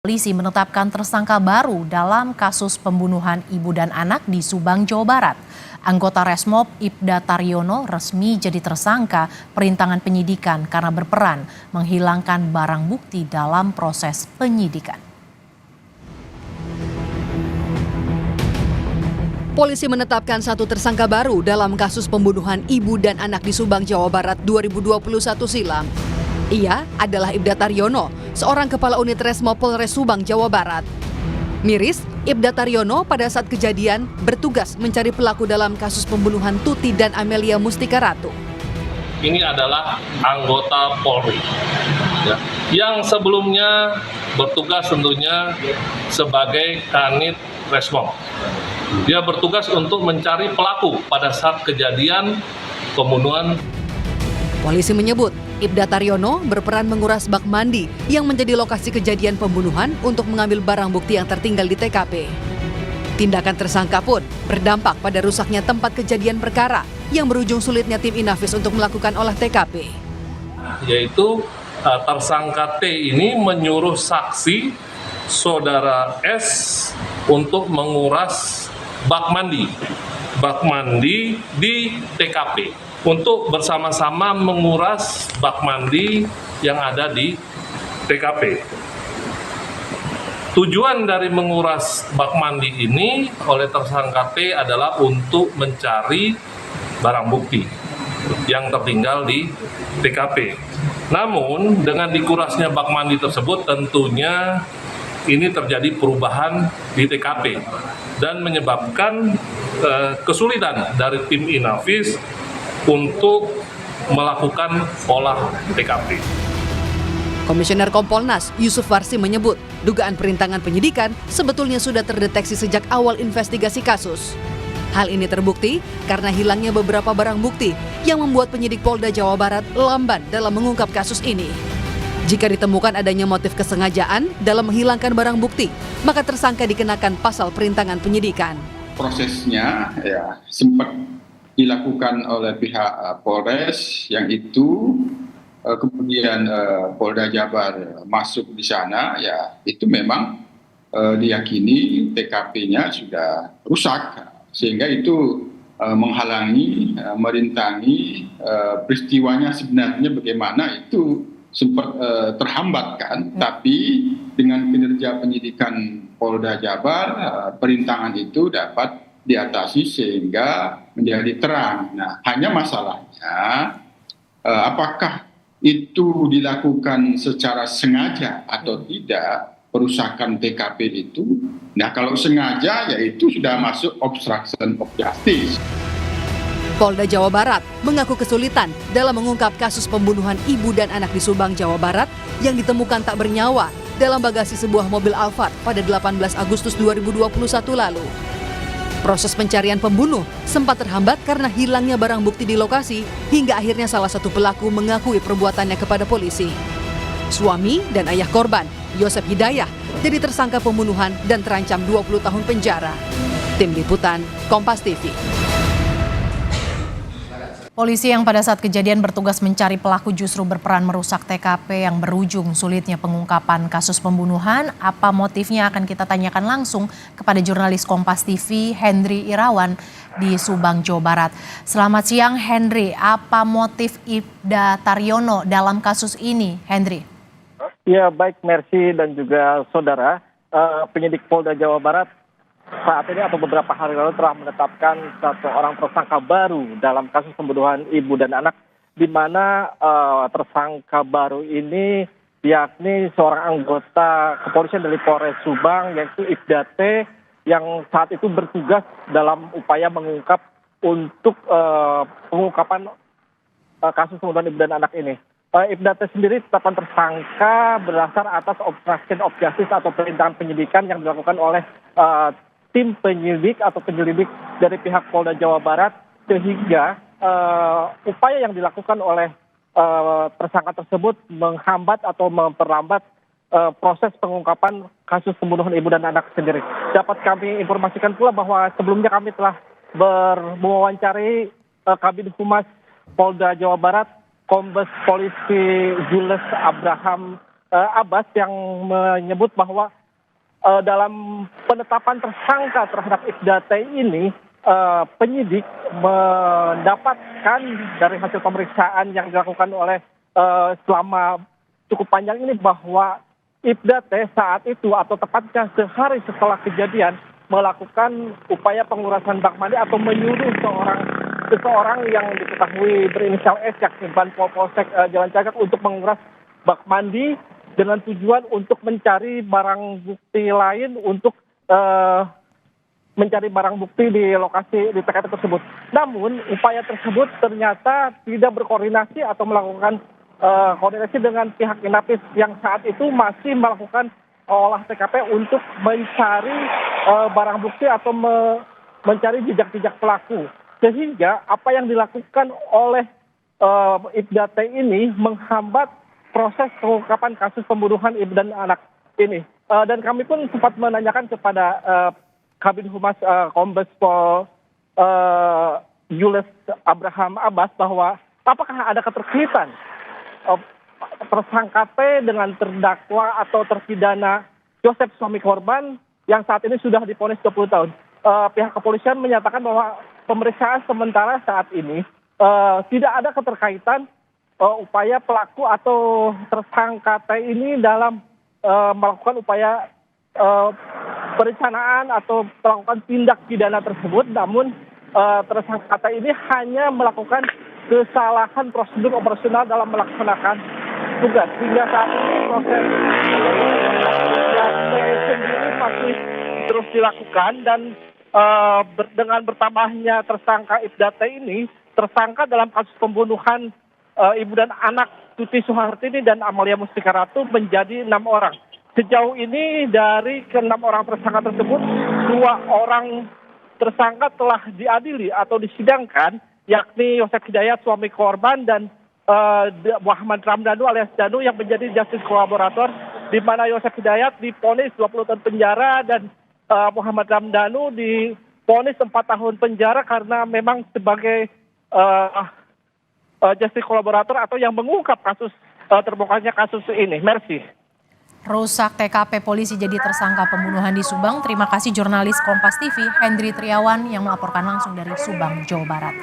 Polisi menetapkan tersangka baru dalam kasus pembunuhan ibu dan anak di Subang, Jawa Barat. Anggota Resmob Ibda Taryono resmi jadi tersangka perintangan penyidikan karena berperan menghilangkan barang bukti dalam proses penyidikan. Polisi menetapkan satu tersangka baru dalam kasus pembunuhan ibu dan anak di Subang, Jawa Barat 2021 silam. Ia adalah Ibda Taryono, seorang kepala unit Resmo Polres Subang, Jawa Barat. Miris, Ibda Taryono pada saat kejadian bertugas mencari pelaku dalam kasus pembunuhan Tuti dan Amelia Mustika Ratu. Ini adalah anggota Polri, yang sebelumnya bertugas tentunya sebagai Kanit Resmo. Dia bertugas untuk mencari pelaku pada saat kejadian pembunuhan. Polisi menyebut Ibda Taryono berperan menguras bak mandi yang menjadi lokasi kejadian pembunuhan untuk mengambil barang bukti yang tertinggal di TKP. Tindakan tersangka pun berdampak pada rusaknya tempat kejadian perkara yang berujung sulitnya tim Inafis untuk melakukan olah TKP. Yaitu tersangka T ini menyuruh saksi saudara S untuk menguras bak mandi di TKP. Untuk bersama-sama menguras bak mandi yang ada di TKP. Tujuan dari menguras bak mandi ini oleh tersangka T adalah untuk mencari barang bukti yang tertinggal di TKP. Namun dengan dikurasnya bak mandi tersebut tentunya ini terjadi perubahan di TKP dan menyebabkan kesulitan dari tim Inafis untuk melakukan olah TKP. Komisioner Kompolnas Yusuf Warsi menyebut dugaan perintangan penyidikan sebetulnya sudah terdeteksi sejak awal investigasi kasus. Hal ini terbukti karena hilangnya beberapa barang bukti yang membuat penyidik Polda Jawa Barat lamban dalam mengungkap kasus ini. Jika ditemukan adanya motif kesengajaan dalam menghilangkan barang bukti, maka tersangka dikenakan pasal perintangan penyidikan. Prosesnya sempat dilakukan oleh pihak Polres yang itu kemudian Polda Jabar masuk di sana, itu memang diyakini TKP-nya sudah rusak sehingga itu menghalangi, merintangi peristiwanya sebenarnya bagaimana itu sempat terhambat kan, tapi dengan kinerja penyidikan Polda Jabar perintangan itu dapat diatasi sehingga menjadi terang. Nah, hanya masalahnya apakah itu dilakukan secara sengaja atau tidak perusakan TKP itu. Nah, kalau sengaja ya itu sudah masuk obstruction of justice. Polda Jawa Barat mengaku kesulitan dalam mengungkap kasus pembunuhan ibu dan anak di Subang, Jawa Barat yang ditemukan tak bernyawa dalam bagasi sebuah mobil Alphard pada 18 Agustus 2021 lalu. Proses pencarian pembunuh sempat terhambat karena hilangnya barang bukti di lokasi hingga akhirnya salah satu pelaku mengakui perbuatannya kepada polisi. Suami dan ayah korban, Yosep Hidayah, jadi tersangka pembunuhan dan terancam 20 tahun penjara. Tim Liputan, Kompas TV. Polisi yang pada saat kejadian bertugas mencari pelaku justru berperan merusak TKP yang berujung sulitnya pengungkapan kasus pembunuhan. Apa motifnya akan kita tanyakan langsung kepada jurnalis Kompas TV Henry Irawan di Subang, Jawa Barat. Selamat siang Henry, apa motif Ibda Taryono dalam kasus ini Henry? Ya baik Mercy dan juga saudara, penyidik Polda Jawa Barat saat ini atau beberapa hari lalu telah menetapkan satu orang tersangka baru dalam kasus pembunuhan ibu dan anak, di mana tersangka baru ini yakni seorang anggota kepolisian dari Polres Subang yaitu Ibda T yang saat itu bertugas dalam upaya mengungkap untuk pengungkapan kasus pembunuhan ibu dan anak ini. Ibda T sendiri ditetapkan tersangka berdasar atas obstruction of justice atau perintangan penyidikan yang dilakukan oleh tim penyidik atau penyelidik dari pihak Polda Jawa Barat, sehingga upaya yang dilakukan oleh tersangka tersebut menghambat atau memperlambat proses pengungkapan kasus pembunuhan ibu dan anak sendiri. Dapat kami informasikan pula bahwa sebelumnya kami telah mewawancari Kabid Humas Polda Jawa Barat, Kombes Polisi Jules Abraham Abbas yang menyebut bahwa dalam penetapan tersangka terhadap Ibda T ini, penyidik mendapatkan dari hasil pemeriksaan yang dilakukan oleh selama cukup panjang ini bahwa Ibda T saat itu atau tepatnya sehari setelah kejadian melakukan upaya pengurasan bak mandi atau menyuruh seseorang yang diketahui berinisial S yakni Ban Polsek Jalan Cagak untuk menguras bak mandi dengan tujuan untuk mencari barang bukti lain untuk mencari barang bukti di lokasi di TKP tersebut. Namun upaya tersebut ternyata tidak berkoordinasi atau melakukan koordinasi dengan pihak Inapis yang saat itu masih melakukan olah TKP untuk mencari barang bukti atau mencari jejak-jejak pelaku. Sehingga apa yang dilakukan oleh Ibda T ini menghambat proses pengungkapan kasus pembunuhan ibu dan anak ini. Dan kami pun sempat menanyakan kepada Kabid Humas Kombes Pol Julius Abraham Abbas bahwa apakah ada keterkaitan tersangka P dengan terdakwa atau terpidana Joseph suami korban yang saat ini sudah divonis 20 tahun. Pihak kepolisian menyatakan bahwa pemeriksaan sementara saat ini tidak ada keterkaitan upaya pelaku atau tersangka T ini dalam melakukan upaya perencanaan atau melakukan tindak pidana tersebut. Namun tersangka T ini hanya melakukan kesalahan prosedur operasional dalam melaksanakan tugas. Hingga saat ini proses sendiri masih terus dilakukan dan dengan bertambahnya tersangka Ibda T ini, tersangka dalam kasus pembunuhan ibu dan anak Tuti Suhartini dan Amalia Mustika Ratu menjadi 6 orang. Sejauh ini dari ke-6 orang tersangka tersebut, 2 orang tersangka telah diadili atau disidangkan, yakni Yosef Hidayat suami korban dan Muhammad Ramdhanu alias Danu yang menjadi justice kolaborator, di mana Yosef Hidayat divonis 20 tahun penjara dan Muhammad Ramdhanu divonis 4 tahun penjara karena memang sebagai justice kolaborator atau yang mengungkap kasus terbongkarnya kasus ini. Mercy. Rusak TKP polisi jadi tersangka pembunuhan di Subang. Terima kasih jurnalis Kompas TV Hendri Triawan yang melaporkan langsung dari Subang, Jawa Barat.